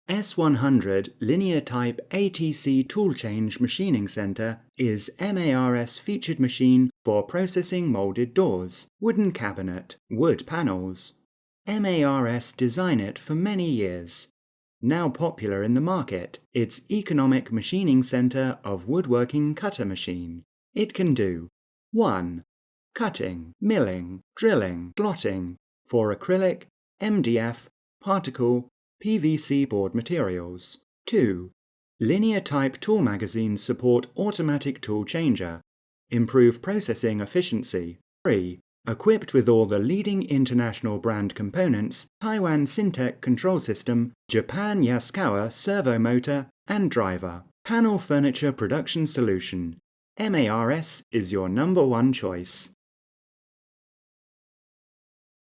S100 Linear Type ATC Tool Change Machining Center is MARS featured machine for processing molded doors, wooden cabinet, wood panels. MARS design it for many years. Now popular in the market, it's economic machining center of woodworking cutter machine. It can do 1. Cutting, milling, drilling, slotting for acrylic, MDF, particle, PVC board materials. 2. Linear type tool magazines support automatic tool changer. Improve processing efficiency. 3. Equipped with all the leading international brand components, Taiwan Syntec control system, Japan Yaskawa servo motor and driver. Panel furniture production solution. MARS is your #1 choice.